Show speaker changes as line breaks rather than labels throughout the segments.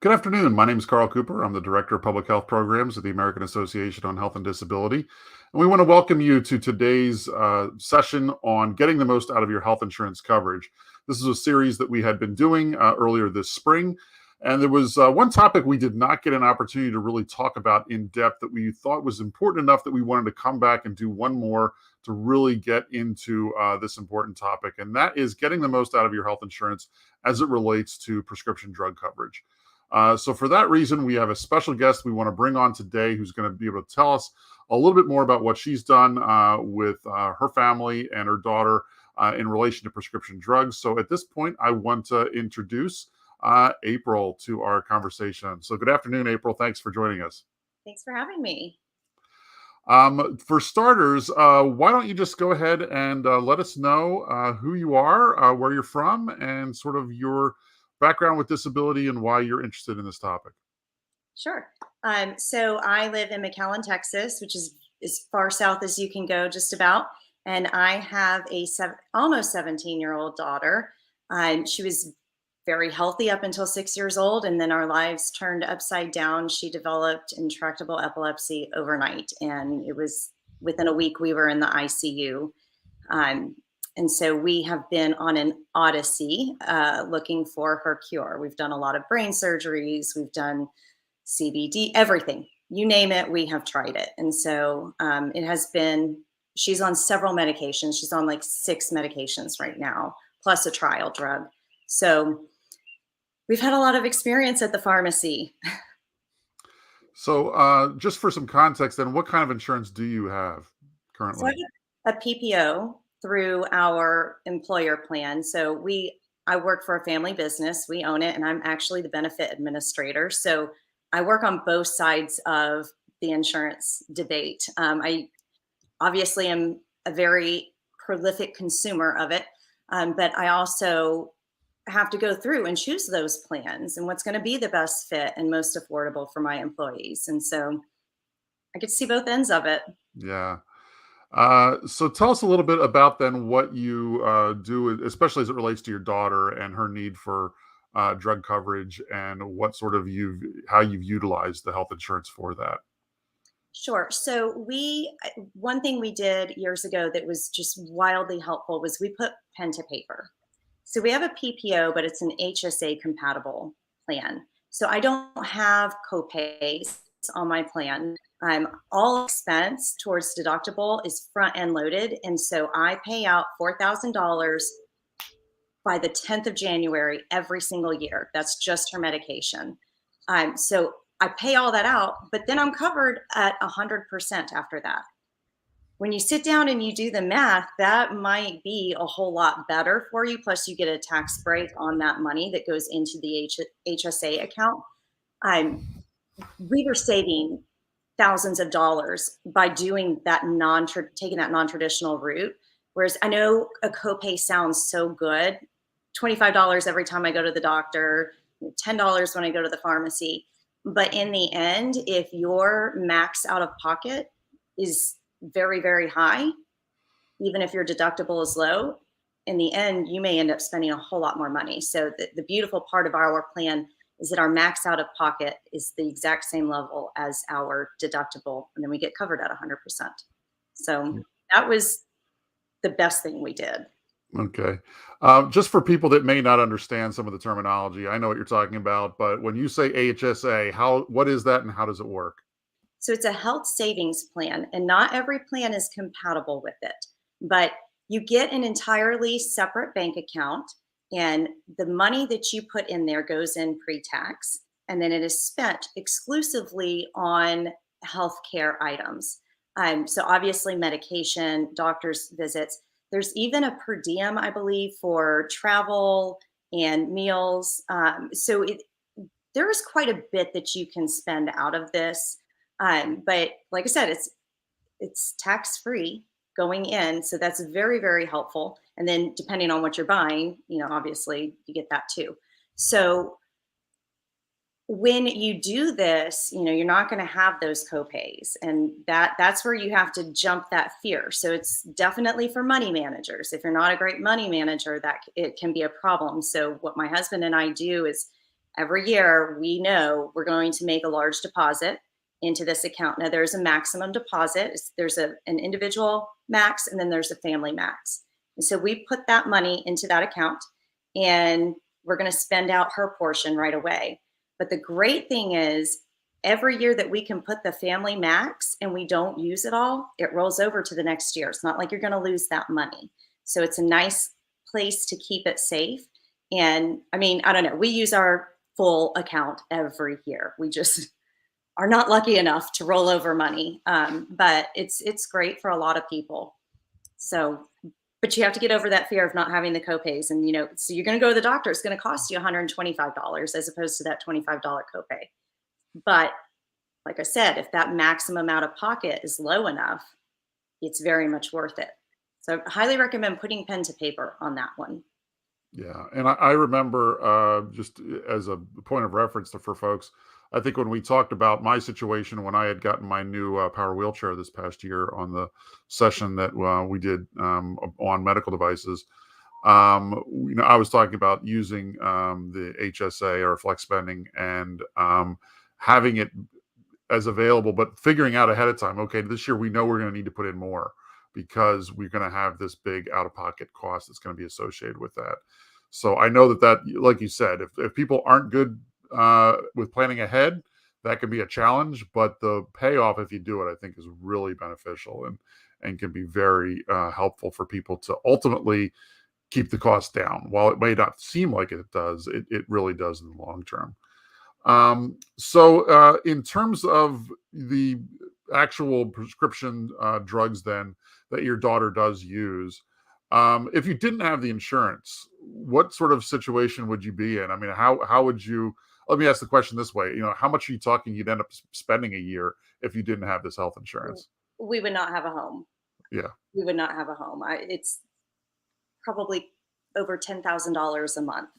Good afternoon. My name is Carl Cooper. I'm the Director of Public Health Programs at the American Association on Health and Disability. And we want to welcome you to today's session on getting the most out of your health insurance coverage. This is a series that we had been doing earlier this spring. And there was one topic we did not get an opportunity to really talk about in depth that we thought was important enough that we wanted to come back and do one more to really get into this important topic. And that is getting the most out of your health insurance as it relates to prescription drug coverage. So for that reason, we have a special guest we want to bring on today who's going to be able to tell us a little bit more about what she's done with her family and her daughter in relation to prescription drugs. So at this point, I want to introduce April to our conversation. So good afternoon, April. Thanks for joining us.
Thanks for having me.
For starters, why don't you just go ahead and let us know who you are, where you're from, and sort of your background with disability and why you're interested in this topic.
Sure. So I live in McAllen, Texas, which is as far south as you can go, just about. And I have a almost 17-year-old daughter. She was very healthy up until 6 years old, and then our lives turned upside down. She developed intractable epilepsy overnight, and it was within a week we were in the ICU. And so we have been on an odyssey looking for her cure. We've done a lot of brain surgeries. We've done CBD, everything. You name it, we have tried it. And so it has been, she's on several medications. She's on like 6 medications right now, plus a trial drug. So we've had a lot of experience at the pharmacy.
So just for some context, then, what kind of insurance do you have currently?
So I have a PPO through our employer plan. So I work for a family business. We own it, and I'm actually the benefit administrator. So I work on both sides of the insurance debate. I obviously am a very prolific consumer of it, but I also have to go through and choose those plans and what's going to be the best fit and most affordable for my employees. And so I get to see both ends of it.
Yeah. So tell us a little bit about then what you do, especially as it relates to your daughter and her need for drug coverage, and what sort of how you've utilized the health insurance for that.
Sure. So one thing we did years ago that was just wildly helpful was we put pen to paper. So we have a PPO, but it's an HSA compatible plan. So I don't have copays on my plan. All expense towards deductible is front end loaded. And so I pay out $4,000 by the 10th of January every single year. That's just her medication. So I pay all that out, but then I'm covered at 100% after that. When you sit down and you do the math, that might be a whole lot better for you. Plus, you get a tax break on that money that goes into the HSA account. We were saving thousands of dollars by doing that taking that non-traditional route. Whereas I know a copay sounds so good, $25 every time I go to the doctor, $10 when I go to the pharmacy. But in the end, if your max out of pocket is very, very high, even if your deductible is low, in the end, you may end up spending a whole lot more money. So the beautiful part of our plan is that our max out of pocket is the exact same level as our deductible, and then we get covered at 100%. So that was the best thing we did.
Okay. Just for people that may not understand some of the terminology, I know what you're talking about, but when you say HSA, what is that and how does it work?
So it's a health savings plan, and not every plan is compatible with it, but you get an entirely separate bank account, and the money that you put in there goes in pre-tax, and then it is spent exclusively on healthcare items. So obviously medication, doctor's visits. There's even a per diem, I believe, for travel and meals. So there is quite a bit that you can spend out of this. But like I said, it's tax-free going in. So that's very, very helpful. And then depending on what you're buying, obviously you get that too. So when you do this, you're not going to have those copays, and that's where you have to jump that fear. So it's definitely for money managers. If you're not a great money manager, that it can be a problem. So what my husband and I do is every year we know we're going to make a large deposit into this account. Now there's a maximum deposit. There's an individual max and then there's a family max. And so we put that money into that account and we're going to spend out her portion right away. But the great thing is every year that we can put the family max and we don't use it all, it rolls over to the next year. It's not like you're going to lose that money. So it's a nice place to keep it safe. And I mean, I don't know, we use our full account every year. We just are not lucky enough to roll over money. But it's great for a lot of people. So, but you have to get over that fear of not having the copays. And, so you're going to go to the doctor. It's going to cost you $125 as opposed to that $25 copay. But like I said, if that maximum out of pocket is low enough, it's very much worth it. So I highly recommend putting pen to paper on that one.
Yeah, and I remember just as a point of reference for folks, I think when we talked about my situation when I had gotten my new power wheelchair this past year on the session that we did on medical devices, I was talking about using the HSA or flex spending and having it as available, but figuring out ahead of time, okay, this year we know we're going to need to put in more because we're going to have this big out-of-pocket cost that's going to be associated with that. So I know that, like you said, if people aren't good with planning ahead, that can be a challenge, but the payoff, if you do it, I think is really beneficial and can be very helpful for people to ultimately keep the cost down. While it may not seem like it does, it really does in the long term. So in terms of the actual prescription drugs then that your daughter does use, if you didn't have the insurance, what sort of situation would you be in? I mean, how would you, let me ask the question this way, how much are you talking you'd end up spending a year if you didn't have this health insurance?
We would not have a home.
Yeah.
We would not have a home. It's probably over $10,000 a month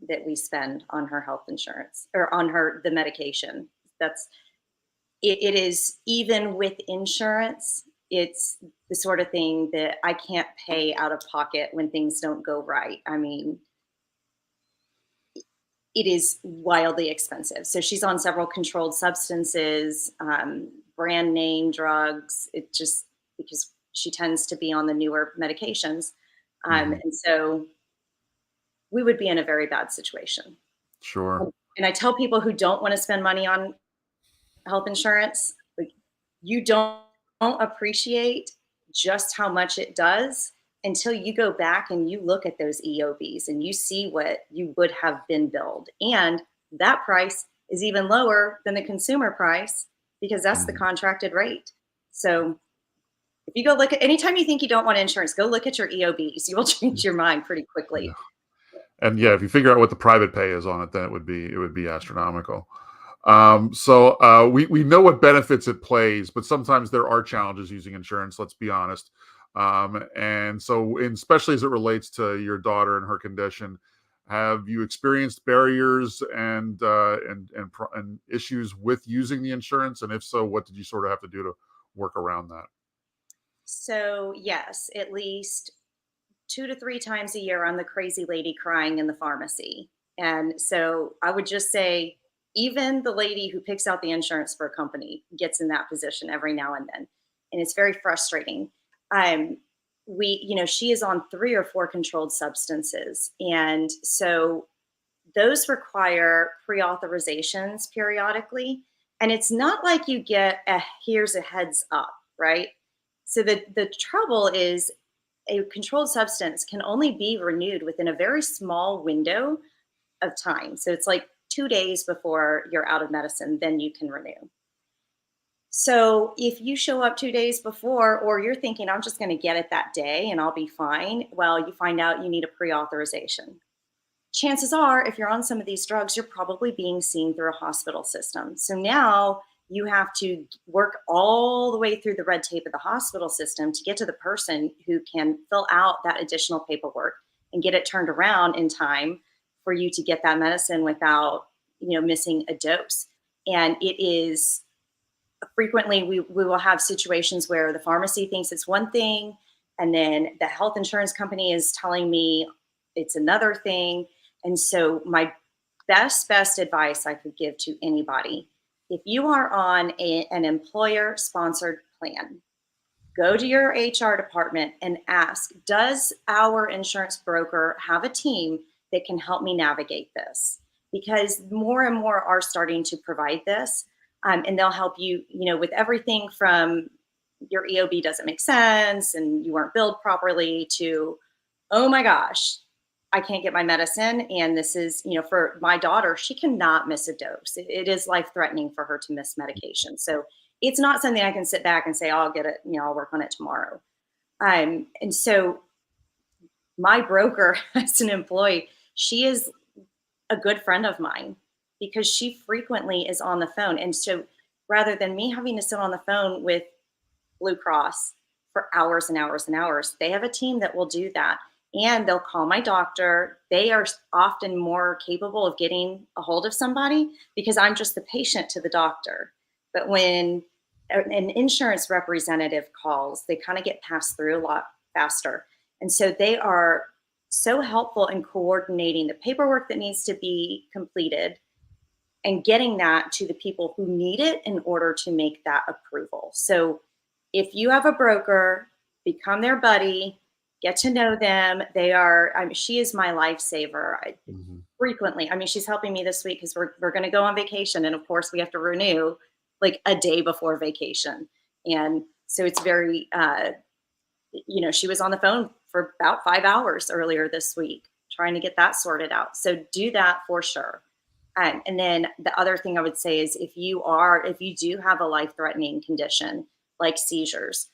that we spend on her health insurance or on the medication. It is, even with insurance, it's the sort of thing that I can't pay out of pocket when things don't go right. I mean, it is wildly expensive. So she's on several controlled substances, brand name drugs. It just, because she tends to be on the newer medications. And so we would be in a very bad situation.
Sure.
And I tell people who don't want to spend money on health insurance, like, you don't appreciate just how much it does until you go back and you look at those EOBs and you see what you would have been billed. And that price is even lower than the consumer price because that's the contracted rate. So if you go look at, anytime you think you don't want insurance, go look at your EOBs. You will change your mind pretty quickly.
Yeah. And yeah, if you figure out what the private pay is on it, then it would be astronomical. So we know what benefits it plays, but sometimes there are challenges using insurance. Let's be honest. And so, especially as it relates to your daughter and her condition, have you experienced barriers and issues with using the insurance? And if so, what did you sort of have to do to work around that?
So yes, at least 2 to 3 times a year, I'm the crazy lady crying in the pharmacy. And so I would just say, even the lady who picks out the insurance for a company gets in that position every now and then. And it's very frustrating. She is on 3 or 4 controlled substances. And so those require pre-authorizations periodically. And it's not like you get here's a heads up, right? So the trouble is, a controlled substance can only be renewed within a very small window of time. So it's like 2 days before you're out of medicine, then you can renew. So if you show up 2 days before, or you're thinking, I'm just going to get it that day and I'll be fine, well, you find out you need a pre-authorization. Chances are, if you're on some of these drugs, you're probably being seen through a hospital system. So now you have to work all the way through the red tape of the hospital system to get to the person who can fill out that additional paperwork and get it turned around in time for you to get that medicine without, missing a dose. And it is frequently, we will have situations where the pharmacy thinks it's one thing, and then the health insurance company is telling me it's another thing. And so my best advice I could give to anybody. If you are on an employer sponsored plan, go to your HR department and ask, does our insurance broker have a team that can help me navigate this? Because more and more are starting to provide this. And they'll help you, with everything from your EOB doesn't make sense and you weren't billed properly to, oh my gosh, I can't get my medicine. And this is, for my daughter, she cannot miss a dose. It is life threatening for her to miss medication. So it's not something I can sit back and say, I'll get it, I'll work on it tomorrow. And so my broker as an employee, she is a good friend of mine because she frequently is on the phone. And so rather than me having to sit on the phone with Blue Cross for hours and hours and hours, they have a team that will do that. And they'll call my doctor. They are often more capable of getting a hold of somebody because I'm just the patient to the doctor. But when an insurance representative calls, they kind of get passed through a lot faster. And so they are so helpful in coordinating the paperwork that needs to be completed and getting that to the people who need it in order to make that approval. So if you have a broker, become their buddy, get to know them. She is my lifesaver. Frequently, she's helping me this week because we're going to go on vacation. And of course we have to renew like a day before vacation. And so it's very, she was on the phone for about 5 hours earlier this week trying to get that sorted out. So do that for sure. And then the other thing I would say is if you do have a life-threatening condition like seizures,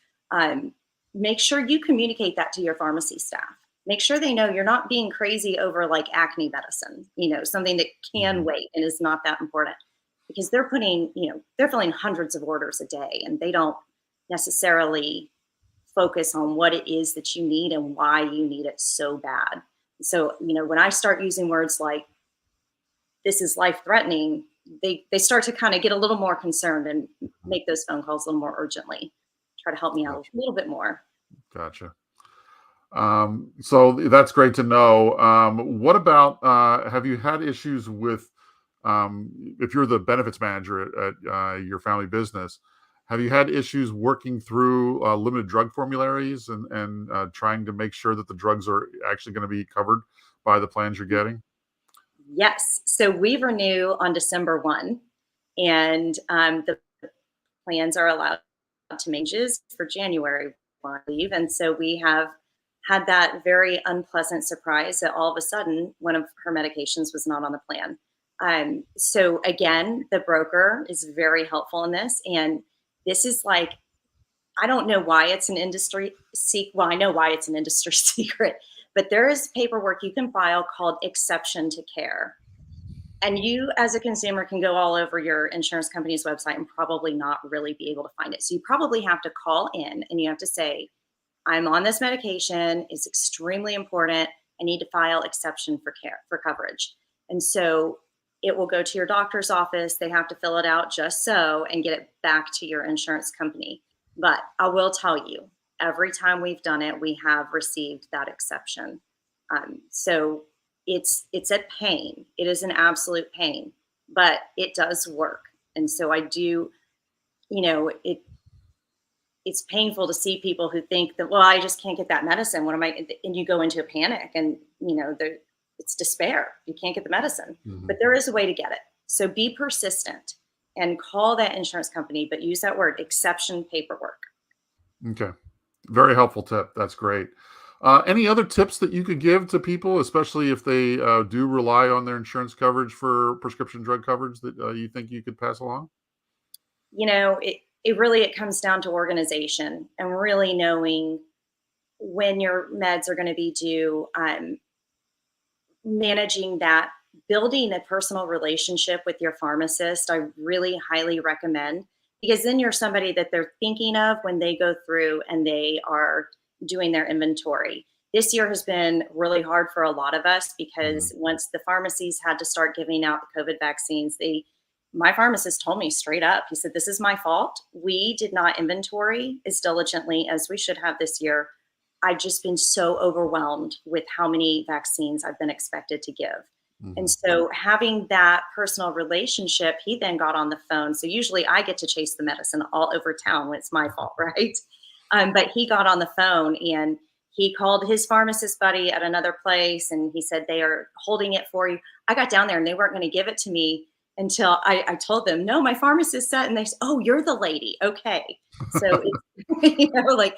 make sure you communicate that to your pharmacy staff. Make sure they know you're not being crazy over like acne medicine, something that can wait and is not that important because they're filling hundreds of orders a day and they don't necessarily focus on what it is that you need and why you need it so bad. So, when I start using words like this is life threatening, they start to kind of get a little more concerned and make those phone calls a little more urgently, try to help me out a little bit more.
Gotcha. So that's great to know. What about, have you had issues with, if you're the benefits manager at your family business, have you had issues working through limited drug formularies and trying to make sure that the drugs are actually going to be covered by the plans you're getting?
Yes. So we renew on December 1, and the plans are allowed to make changes for January 1, I believe. And so we have had that very unpleasant surprise that all of a sudden one of her medications was not on the plan. So again, the broker is very helpful in this. And this is like, I don't know why it's an industry secret. Well, I know why it's an industry secret, but there is paperwork you can file called exception to care. And you as a consumer can go all over your insurance company's website and probably not really be able to find it. So you probably have to call in and you have to say, I'm on this medication. It's extremely important. I need to file exception for coverage. And so it will go to your doctor's office. They have to fill it out just so and get it back to your insurance company. But I will tell you, every time we've done it, we have received that exception. So it's a pain. It is an absolute pain, but it does work. And so I do, it's painful to see people who think that, well, I just can't get that medicine. What am I? And you go into a panic and, it's despair. You can't get the medicine, but there is a way to get it. So be persistent and call that insurance company, but use that word exception paperwork.
Okay. Very helpful tip. That's great. Any other tips that you could give to people, especially if they do rely on their insurance coverage for prescription drug coverage that you think you could pass along?
It comes down to organization and really knowing when your meds are going to be due, managing that, building a personal relationship with your pharmacist. I really highly recommend, because then you're somebody that they're thinking of when they go through and they are doing their inventory. This year has been really hard for a lot of us because once the pharmacies had to start giving out the COVID vaccines, my pharmacist told me straight up, he said, this is my fault. We did not inventory as diligently as we should have this year. I've just been so overwhelmed with how many vaccines I've been expected to give. And
Hmm.
so having that personal relationship, he then got on the phone. So usually I get to chase the medicine all over town when it's my fault, right? But he got on the phone and he called his pharmacist buddy at another place and he said, they are holding it for you. I got down there and they weren't going to give it to me until I told them, no, my pharmacist said, and they said, oh, you're the lady. Okay. So it's, like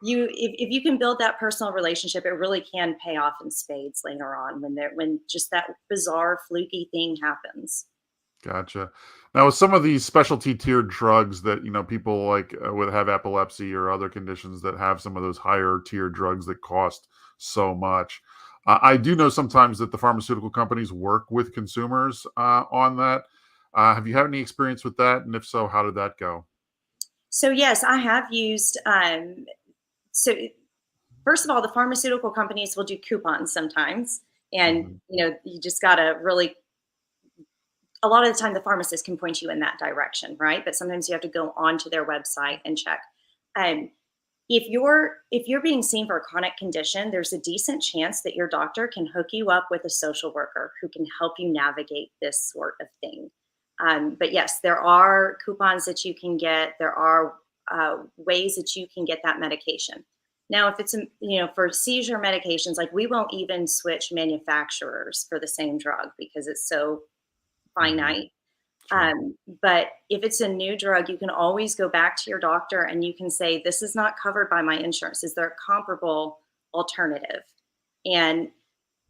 if you can build that personal relationship, it really can pay off in spades later on when just that bizarre fluky thing happens.
Gotcha. Now, with some of these specialty tiered drugs that people like would have epilepsy or other conditions that have some of those higher tier drugs that cost so much, I do know sometimes that the pharmaceutical companies work with consumers on that. Have you had any experience with that? And if so, how did that go?
So yes, I have used so first of all, the pharmaceutical companies will do coupons sometimes. And
Hmm.
you just gotta really a lot of the time the pharmacist can point you in that direction, right? But sometimes you have to go onto their website and check. Um, if you're being seen for a chronic condition, there's a decent chance that your doctor can hook you up with a social worker who can help you navigate this sort of thing. But yes, there are coupons that you can get. There are ways that you can get that medication. Now, if it's for seizure medications, like we won't even switch manufacturers for the same drug because it's so
Hmm.
finite.
Sure.
But if it's a new drug, you can always go back to your doctor and you can say, this is not covered by my insurance. Is there a comparable alternative? And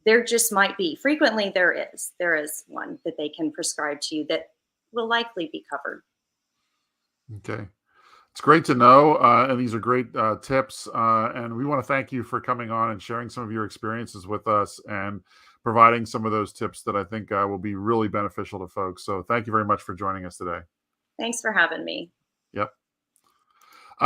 there just might be. Frequently, there is one that they can prescribe to you that will likely be covered.
Okay. It's great to know, and these are great tips. And we want to thank you for coming on and sharing some of your experiences with us and providing some of those tips that I think will be really beneficial to folks. So, thank you very much for joining us today.
Thanks for having me.
Yep.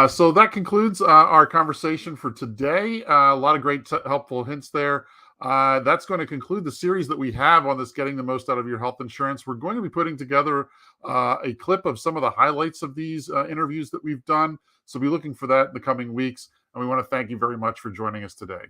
So that concludes our conversation for today. A lot of great, helpful hints there. That's going to conclude the series that we have on this getting the most out of your health insurance. We're going to be putting together a clip of some of the highlights of these interviews that we've done. So be looking for that in the coming weeks. And we want to thank you very much for joining us today.